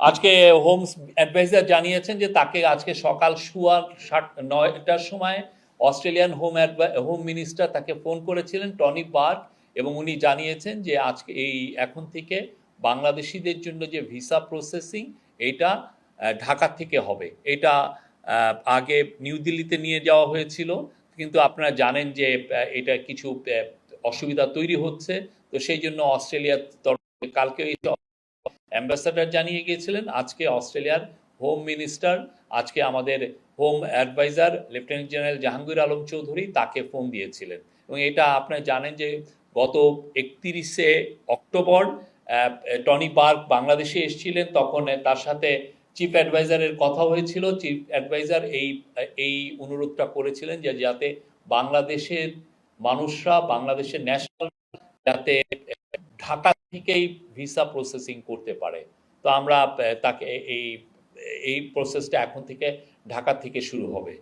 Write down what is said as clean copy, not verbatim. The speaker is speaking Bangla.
আজকে হোম অ্যাডভাইজার জানিয়েছেন যে তাকে আজকে সকাল 9টার সময় অস্ট্রেলিয়ান হোম মিনিস্টার তাকে ফোন করেছিলেন, টনি বার্গ, এবং উনি জানিয়েছেন যে আজকে এখন থেকে বাংলাদেশিদের জন্য যে ভিসা প্রসেসিং এটা ঢাকা থেকে হবে। এটা আগে নিউ দিল্লিতে নিয়ে যাওয়া হয়েছিল, কিন্তু আপনারা জানেন যে এটা কিছু অসুবিধা তৈরি হচ্ছে। তো সেই জন্য অস্ট্রেলিয়ার তরফে কালকে অ্যাম্বাসাডার জানিয়ে গিয়েছিলেন, আজকে অস্ট্রেলিয়ার হোম মিনিস্টার, আজকে আমাদের home adviser lieutenant general Jahangir Alam Chowdhury তাকে ফোন দিয়েছিলেন। এবং এটা আপনারা জানেন যে গত 31শে অক্টোবর টনি বার্গ বাংলাদেশে এসেছিলেন, তখন তার সাথে চিফ অ্যাডভাইজারের কথা হয়েছিল। চিফ অ্যাডভাইজার এই অনুরোধটা করেছিলেন যে যাতে বাংলাদেশের মানুষরা, বাংলাদেশের ন্যাশনাল যাতে ঢাকা থেকেই ভিসা প্রসেসিং করতে পারে। তো আমরা তাকে এই প্রসেসটা এখন থেকে ঢাকা থেকে শুরু হবে।